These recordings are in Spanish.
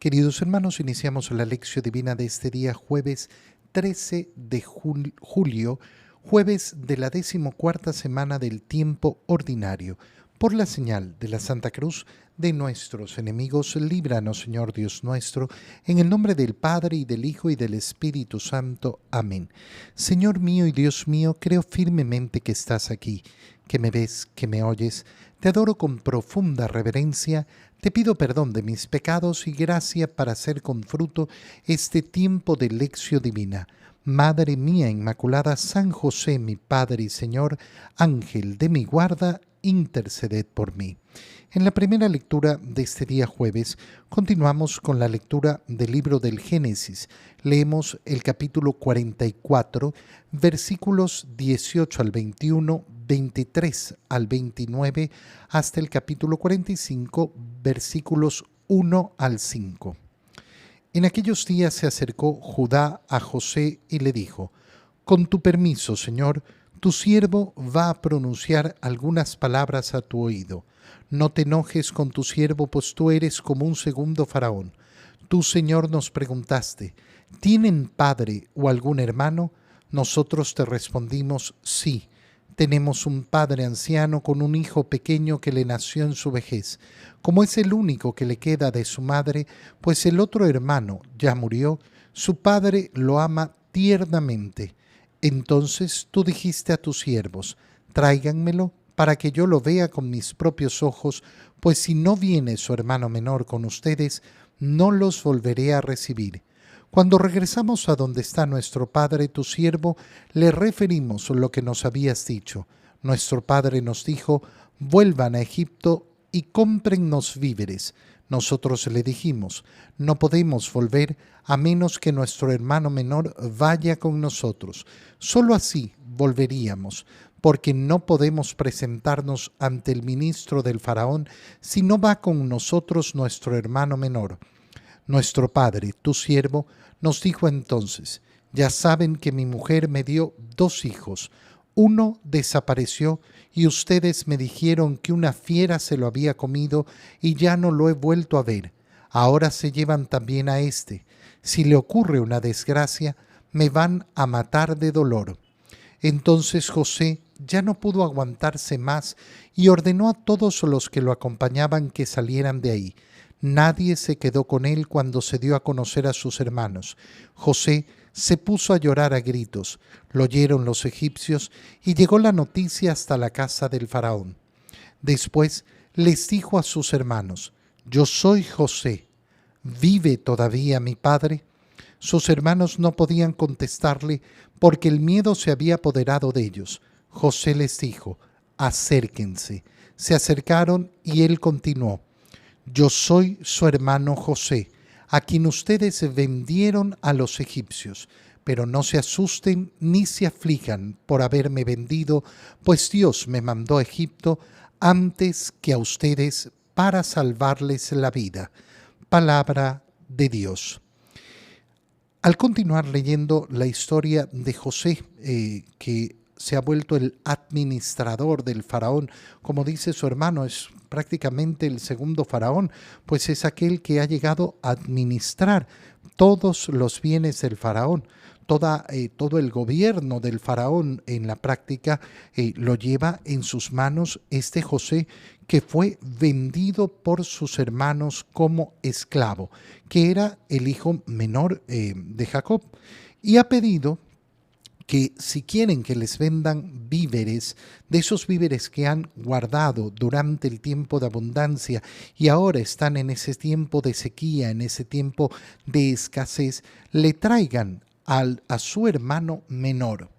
Queridos hermanos, iniciamos la lección divina de este día, jueves 13 de julio, jueves de la 14ª semana del tiempo ordinario. Por la señal de la Santa Cruz de nuestros enemigos, líbranos, Señor Dios nuestro, en el nombre del Padre, y del Hijo, y del Espíritu Santo. Amén. Señor mío y Dios mío, creo firmemente que estás aquí, que me ves, que me oyes. Te adoro con profunda reverencia, te pido perdón de mis pecados y gracia para hacer con fruto este tiempo de lección divina. Madre mía Inmaculada, San José, mi Padre y Señor, Ángel de mi guarda, interceded por mí. En la primera lectura de este día jueves, continuamos con la lectura del libro del Génesis. Leemos el capítulo 44, versículos 18 al 21, 23 al 29, hasta el capítulo 45, versículos 1 al 5. En aquellos días se acercó Judá a José y le dijo: «Con tu permiso, Señor, tu siervo va a pronunciar algunas palabras a tu oído. No te enojes con tu siervo, pues tú eres como un segundo faraón. Tú, Señor, nos preguntaste: ¿tienen padre o algún hermano? Nosotros te respondimos: sí. Tenemos un padre anciano con un hijo pequeño que le nació en su vejez. Como es el único que le queda de su madre, pues el otro hermano ya murió, su padre lo ama tiernamente. Entonces tú dijiste a tus siervos: tráiganmelo para que yo lo vea con mis propios ojos, pues si no viene su hermano menor con ustedes, no los volveré a recibir. Cuando regresamos a donde está nuestro padre, tu siervo, le referimos lo que nos habías dicho. Nuestro padre nos dijo: vuelvan a Egipto y cómprennos víveres. Nosotros le dijimos: no podemos volver a menos que nuestro hermano menor vaya con nosotros. Solo así volveríamos, porque no podemos presentarnos ante el ministro del faraón si no va con nosotros nuestro hermano menor. Nuestro padre, tu siervo, nos dijo entonces: ya saben que mi mujer me dio 2 hijos. Uno desapareció y ustedes me dijeron que una fiera se lo había comido y ya no lo he vuelto a ver. Ahora se llevan también a este. Si le ocurre una desgracia, me van a matar de dolor». Entonces José ya no pudo aguantarse más y ordenó a todos los que lo acompañaban que salieran de ahí. Nadie se quedó con él cuando se dio a conocer a sus hermanos. José se puso a llorar a gritos. Lo oyeron los egipcios y llegó la noticia hasta la casa del faraón. Después les dijo a sus hermanos: «Yo soy José. ¿Vive todavía mi padre?». Sus hermanos no podían contestarle porque el miedo se había apoderado de ellos. José les dijo: «Acérquense». Se acercaron y él continuó: «Yo soy su hermano José, a quien ustedes vendieron a los egipcios. Pero no se asusten ni se aflijan por haberme vendido, pues Dios me mandó a Egipto antes que a ustedes para salvarles la vida». Palabra de Dios. Al continuar leyendo la historia de José, que se ha vuelto el administrador del faraón, como dice su hermano, es prácticamente el segundo faraón, pues es aquel que ha llegado a administrar todos los bienes del faraón. Todo el gobierno del faraón en la práctica lo lleva en sus manos este José, que fue vendido por sus hermanos como esclavo, que era el hijo menor de Jacob, y ha pedido que si quieren que les vendan víveres, de esos víveres que han guardado durante el tiempo de abundancia y ahora están en ese tiempo de sequía, en ese tiempo de escasez, le traigan a su hermano menor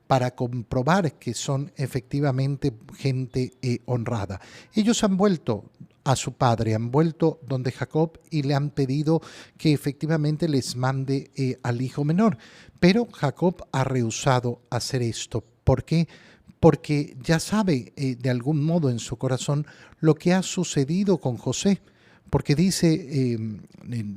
para comprobar que son efectivamente gente honrada. Ellos han vuelto a su padre, han vuelto donde Jacob y le han pedido que efectivamente les mande al hijo menor. Pero Jacob ha rehusado hacer esto. ¿Por qué? Porque ya sabe de algún modo en su corazón lo que ha sucedido con José. Porque dice,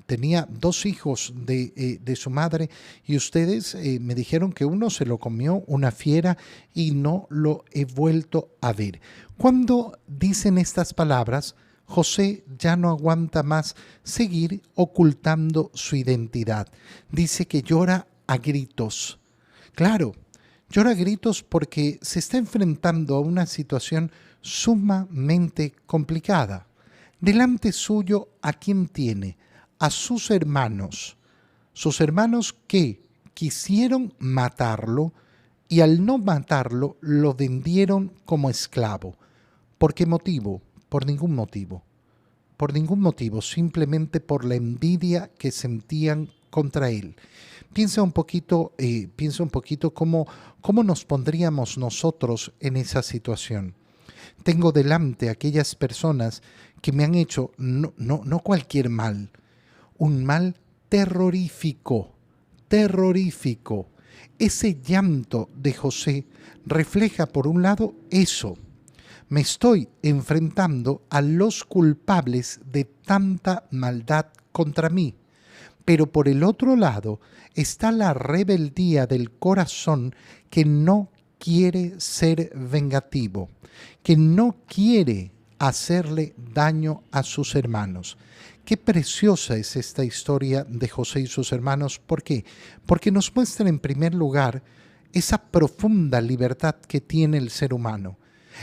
tenía 2 hijos de su madre y ustedes me dijeron que uno se lo comió una fiera y no lo he vuelto a ver. Cuando dicen estas palabras, José ya no aguanta más seguir ocultando su identidad. Dice que llora a gritos. Claro, llora a gritos porque se está enfrentando a una situación sumamente complicada. Delante suyo, ¿a quién tiene? A sus hermanos que quisieron matarlo y al no matarlo lo vendieron como esclavo. ¿Por qué motivo? Por ningún motivo. Por ningún motivo, simplemente por la envidia que sentían contra él. Piensa un poquito cómo nos pondríamos nosotros en esa situación. Tengo delante aquellas personas que me han hecho no cualquier mal, un mal terrorífico, terrorífico. Ese llanto de José refleja por un lado eso. Me estoy enfrentando a los culpables de tanta maldad contra mí. Pero por el otro lado está la rebeldía del corazón que no quiere ser vengativo, que no quiere hacerle daño a sus hermanos. Qué preciosa es esta historia de José y sus hermanos. ¿Por qué? Porque nos muestra en primer lugar esa profunda libertad que tiene el ser humano.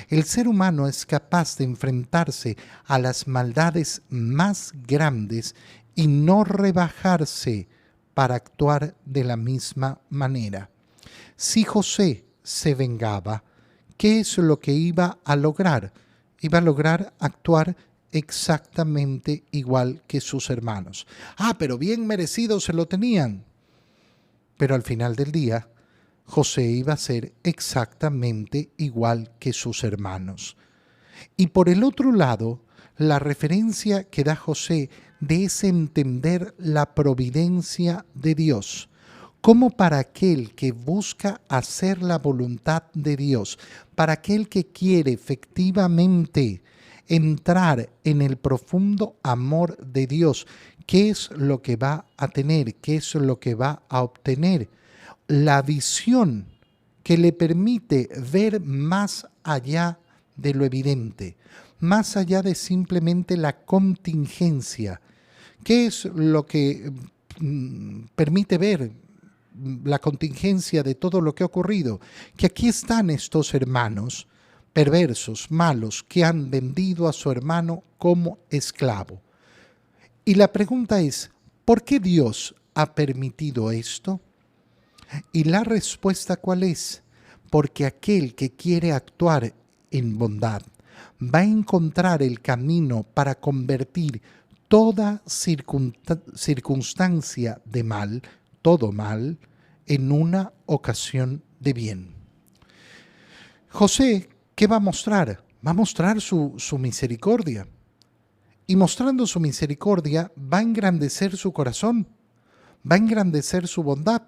El ser humano es capaz de enfrentarse a las maldades más grandes y no rebajarse para actuar de la misma manera. Si José se vengaba, ¿qué es lo que iba a lograr? Iba a lograr actuar exactamente igual que sus hermanos. Pero bien merecido se lo tenían. Pero al final del día, José iba a ser exactamente igual que sus hermanos. Y por el otro lado, la referencia que da José de ese entender la providencia de Dios, como para aquel que busca hacer la voluntad de Dios, para aquel que quiere efectivamente entrar en el profundo amor de Dios, ¿qué es lo que va a tener? ¿Qué es lo que va a obtener? La visión que le permite ver más allá de lo evidente, más allá de simplemente la contingencia. ¿Qué es lo que permite ver la contingencia de todo lo que ha ocurrido? Que aquí están estos hermanos perversos, malos, que han vendido a su hermano como esclavo. Y la pregunta es, ¿por qué Dios ha permitido esto? Y la respuesta, ¿cuál es? Porque aquel que quiere actuar en bondad va a encontrar el camino para convertir toda circunstancia de mal, todo mal, en una ocasión de bien. José, ¿qué va a mostrar? Va a mostrar su misericordia. Y mostrando su misericordia, va a engrandecer su corazón, va a engrandecer su bondad.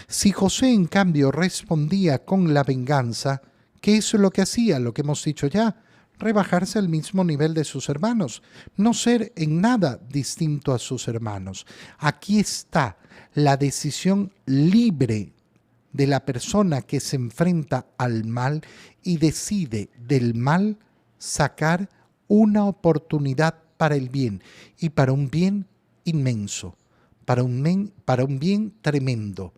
Si José, en cambio, respondía con la venganza, ¿qué es lo que hacía? Lo que hemos dicho ya, rebajarse al mismo nivel de sus hermanos, no ser en nada distinto a sus hermanos. Aquí está la decisión libre de la persona que se enfrenta al mal y decide del mal sacar una oportunidad para el bien y para un bien inmenso, para un bien tremendo.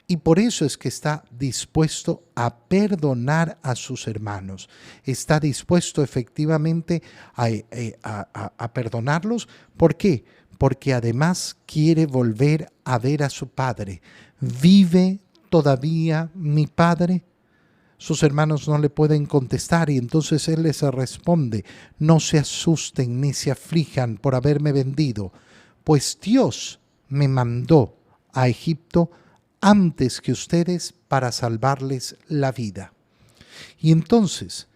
Y por eso es que está dispuesto a perdonar a sus hermanos. Está dispuesto efectivamente a perdonarlos. ¿Por qué? Porque además quiere volver a ver a su padre. ¿Vive todavía mi padre? Sus hermanos no le pueden contestar y entonces él les responde: no se asusten ni se aflijan por haberme vendido, pues Dios me mandó a Egipto antes que ustedes para salvarles la vida. Y entonces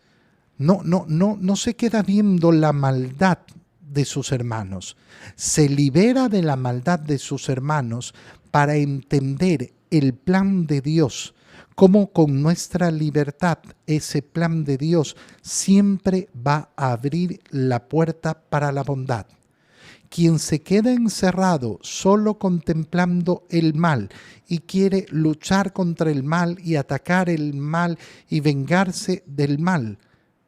no se queda viendo la maldad de sus hermanos, se libera de la maldad de sus hermanos para entender el plan de Dios, como con nuestra libertad ese plan de Dios siempre va a abrir la puerta para la bondad. Quien se queda encerrado solo contemplando el mal y quiere luchar contra el mal y atacar el mal y vengarse del mal,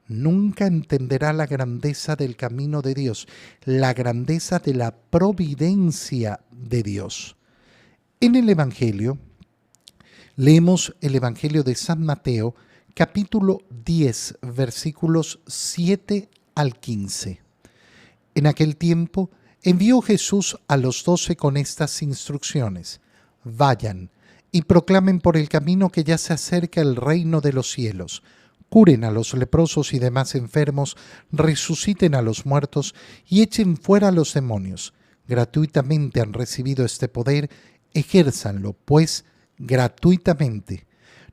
nunca entenderá la grandeza del camino de Dios, la grandeza de la providencia de Dios. En el Evangelio, leemos el Evangelio de San Mateo, capítulo 10, versículos 7 al 15. En aquel tiempo envió Jesús a los 12 con estas instrucciones: vayan y proclamen por el camino que ya se acerca el reino de los cielos. Curen a los leprosos y demás enfermos, resuciten a los muertos y echen fuera a los demonios. Gratuitamente han recibido este poder, ejérzanlo, pues, gratuitamente.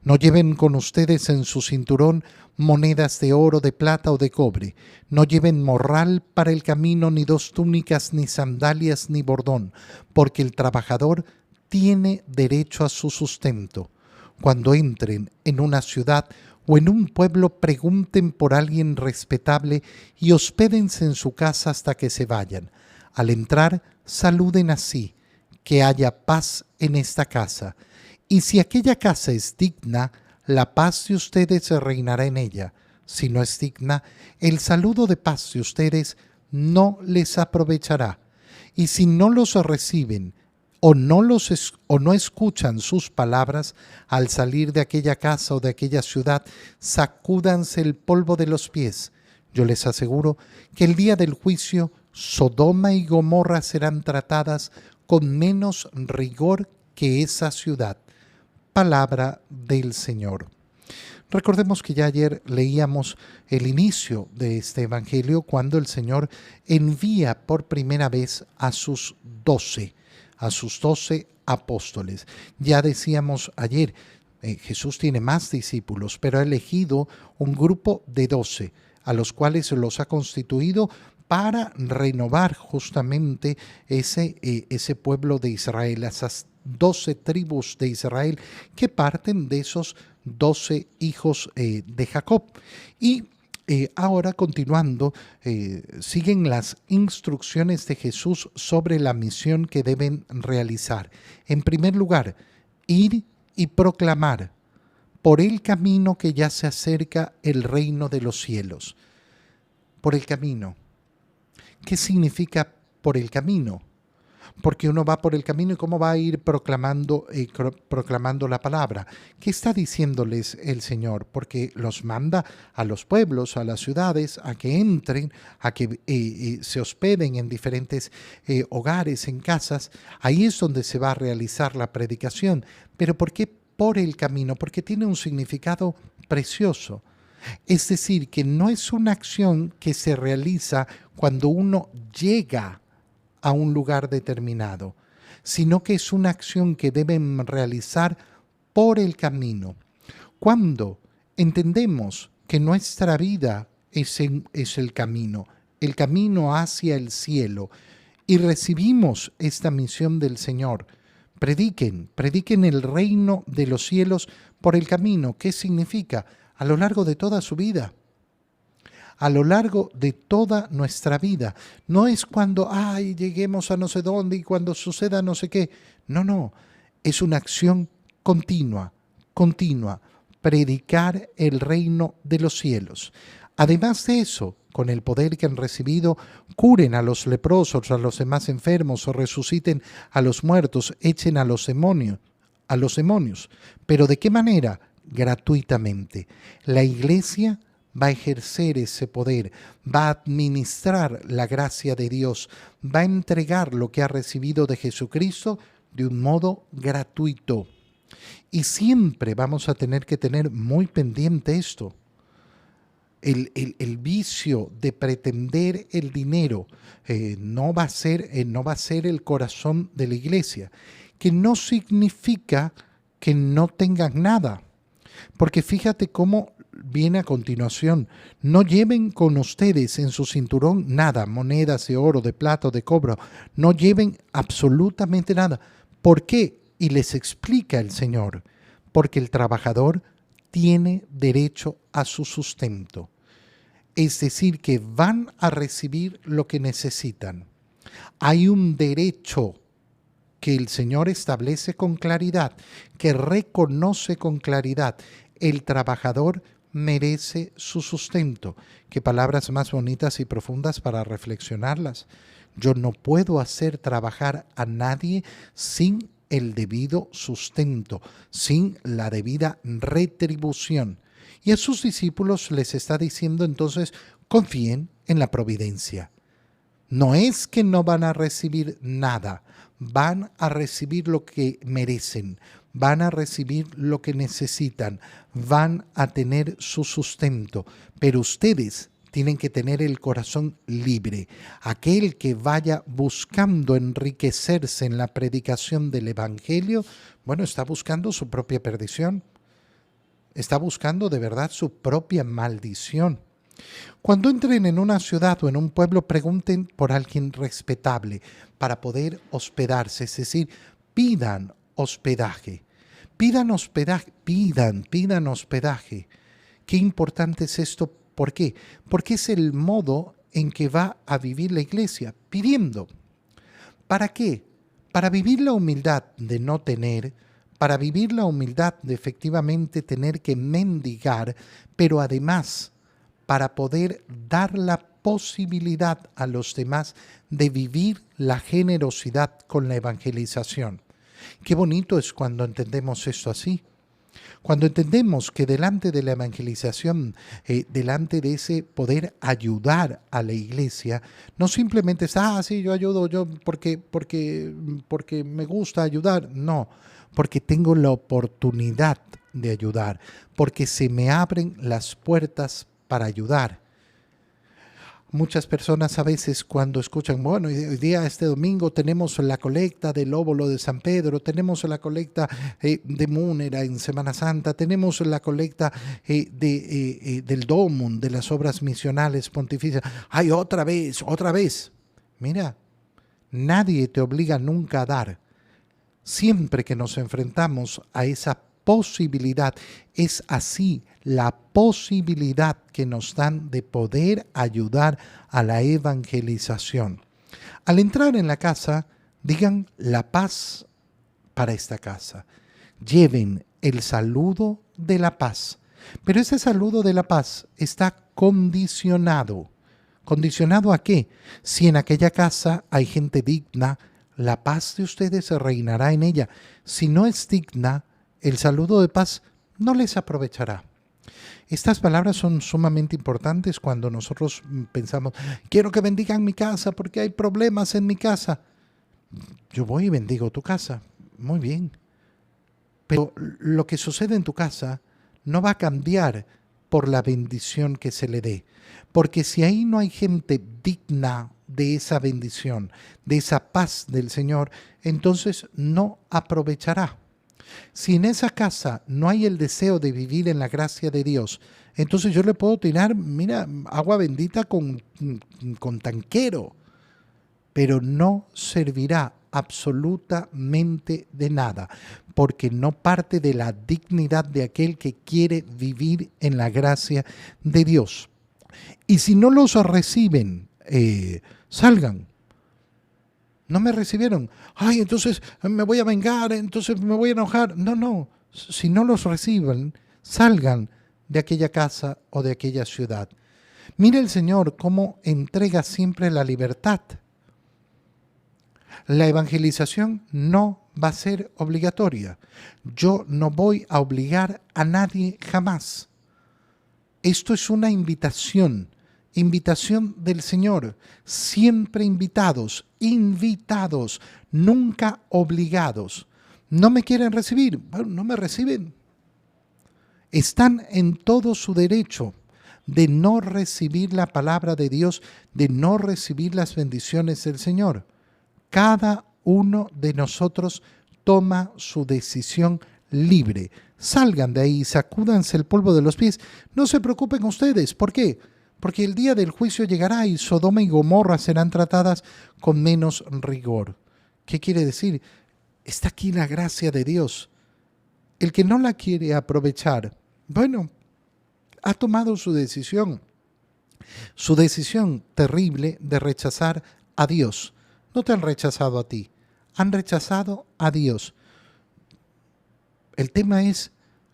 No lleven con ustedes en su cinturón monedas de oro, de plata o de cobre. No lleven morral para el camino, ni 2 túnicas, ni sandalias, ni bordón, porque el trabajador tiene derecho a su sustento. Cuando entren en una ciudad o en un pueblo, pregunten por alguien respetable y hospédense en su casa hasta que se vayan. Al entrar, saluden así: que haya paz en esta casa. Y si aquella casa es digna, la paz de ustedes reinará en ella. Si no es digna, el saludo de paz de ustedes no les aprovechará. Y si no los reciben o no escuchan sus palabras, al salir de aquella casa o de aquella ciudad, sacúdanse el polvo de los pies. Yo les aseguro que el día del juicio, Sodoma y Gomorra serán tratadas con menos rigor que esa ciudad. Palabra del Señor. Recordemos que ya ayer leíamos el inicio de este Evangelio cuando el Señor envía por primera vez a sus 12 apóstoles. Ya decíamos ayer, Jesús tiene más discípulos, pero ha elegido un grupo de 12, a los cuales los ha constituido para renovar justamente ese pueblo de Israel, esas 12 tribus de Israel que parten de esos 12 hijos de Jacob. Y ahora, continuando, siguen las instrucciones de Jesús sobre la misión que deben realizar. En primer lugar, ir y proclamar por el camino que ya se acerca el reino de los cielos. Por el camino. ¿Qué significa por el camino? Porque uno va por el camino y cómo va a ir proclamando la palabra. ¿Qué está diciéndoles el Señor? Porque los manda a los pueblos, a las ciudades, a que entren, a que se hospeden en diferentes hogares, en casas. Ahí es donde se va a realizar la predicación. ¿Pero por qué por el camino? Porque tiene un significado precioso. Es decir, que no es una acción que se realiza cuando uno llega a un lugar determinado, sino que es una acción que deben realizar por el camino. Cuando entendemos que nuestra vida es el camino hacia el cielo, y recibimos esta misión del Señor, prediquen el reino de los cielos por el camino. ¿Qué significa? A lo largo de toda su vida. A lo largo de toda nuestra vida. No es cuando, lleguemos a no sé dónde y cuando suceda no sé qué. No. Es una acción continua. Predicar el reino de los cielos. Además de eso, con el poder que han recibido, curen a los leprosos, a los demás enfermos, o resuciten a los muertos, echen a los demonios. ¿Pero de qué manera? Gratuitamente. La Iglesia va a ejercer ese poder, va a administrar la gracia de Dios, va a entregar lo que ha recibido de Jesucristo de un modo gratuito. Y siempre vamos a tener que tener muy pendiente esto. El vicio de pretender el dinero no va a ser el corazón de la Iglesia, que no significa que no tengan nada. Porque fíjate cómo viene a continuación: no lleven con ustedes en su cinturón nada, monedas de oro, de plata o de cobre, no lleven absolutamente nada. ¿Por qué? Y les explica el Señor: porque el trabajador tiene derecho a su sustento. Es decir, que van a recibir lo que necesitan. Hay un derecho que el Señor establece con claridad, que reconoce con claridad. El trabajador merece su sustento. Qué palabras más bonitas y profundas para reflexionarlas. Yo no puedo hacer trabajar a nadie sin el debido sustento, sin la debida retribución. Y a sus discípulos les está diciendo entonces, confíen en la providencia. No es que no van a recibir nada, van a recibir lo que merecen, van a recibir lo que necesitan, van a tener su sustento, pero ustedes tienen que tener el corazón libre. Aquel que vaya buscando enriquecerse en la predicación del Evangelio, bueno, está buscando su propia perdición, está buscando de verdad su propia maldición. Cuando entren en una ciudad o en un pueblo, pregunten por alguien respetable para poder hospedarse, es decir, pidan hospedaje. Pidan hospedaje, pidan hospedaje. Qué importante es esto. ¿Por qué? Porque es el modo en que va a vivir la iglesia, pidiendo. ¿Para qué? Para vivir la humildad de no tener, para vivir la humildad de efectivamente tener que mendigar, pero además para poder dar la posibilidad a los demás de vivir la generosidad con la evangelización. Qué bonito es cuando entendemos esto así. Cuando entendemos que delante de la evangelización, delante de ese poder ayudar a la iglesia, no simplemente es, sí, yo ayudo, yo porque me gusta ayudar. No, porque tengo la oportunidad de ayudar, porque se me abren las puertas para ayudar. Muchas personas a veces cuando escuchan, bueno, hoy día, este domingo, tenemos la colecta del óvulo de San Pedro, tenemos la colecta de Múnera en Semana Santa, tenemos la colecta del Domum, de las obras misionales pontificias. ¡Ay, otra vez, otra vez! Mira, nadie te obliga nunca a dar. Siempre que nos enfrentamos a esa posibilidad, es así la posibilidad que nos dan de poder ayudar a la evangelización. Al entrar en la casa, digan la paz para esta casa. Lleven el saludo de la paz. Pero ese saludo de la paz está condicionado. ¿Condicionado a qué? Si en aquella casa hay gente digna, la paz de ustedes reinará en ella. Si no es digna, el saludo de paz no les aprovechará. Estas palabras son sumamente importantes cuando nosotros pensamos, quiero que bendigan mi casa porque hay problemas en mi casa. Yo voy y bendigo tu casa, muy bien. Pero lo que sucede en tu casa no va a cambiar por la bendición que se le dé. Porque si ahí no hay gente digna de esa bendición, de esa paz del Señor, entonces no aprovechará. Si en esa casa no hay el deseo de vivir en la gracia de Dios, entonces yo le puedo tirar, mira, agua bendita con tanquero, pero no servirá absolutamente de nada, porque no parte de la dignidad de aquel que quiere vivir en la gracia de Dios. Y si no los reciben, salgan. No me recibieron. Ay, entonces me voy a vengar, entonces me voy a enojar. No. Si no los reciben, salgan de aquella casa o de aquella ciudad. Mire el Señor cómo entrega siempre la libertad. La evangelización no va a ser obligatoria. Yo no voy a obligar a nadie jamás. Esto es una invitación. Invitación del Señor, siempre invitados, nunca obligados. ¿No me quieren recibir? Bueno, no me reciben. Están en todo su derecho de no recibir la palabra de Dios, de no recibir las bendiciones del Señor. Cada uno de nosotros toma su decisión libre. Salgan de ahí, sacúdanse el polvo de los pies. No se preocupen ustedes. ¿Por qué? Porque el día del juicio llegará y Sodoma y Gomorra serán tratadas con menos rigor. ¿Qué quiere decir? Está aquí la gracia de Dios. El que no la quiere aprovechar, bueno, ha tomado su decisión terrible de rechazar a Dios. No te han rechazado a ti, han rechazado a Dios. El tema es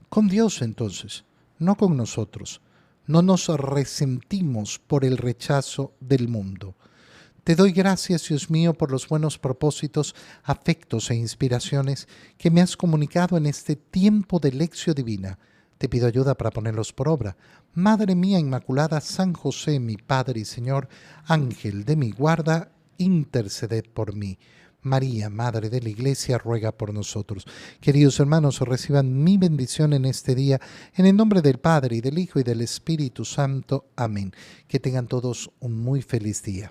con Dios entonces. no con nosotros. No nos resentimos por el rechazo del mundo. Te doy gracias, Dios mío, por los buenos propósitos, afectos e inspiraciones que me has comunicado en este tiempo de lección divina. Te pido ayuda para ponerlos por obra. Madre mía Inmaculada, San José, mi Padre y Señor, Ángel de mi guarda, interceded por mí. María, Madre de la Iglesia, ruega por nosotros. Queridos hermanos, reciban mi bendición en este día, en el nombre del Padre, y del Hijo, y del Espíritu Santo. Amén. Que tengan todos un muy feliz día.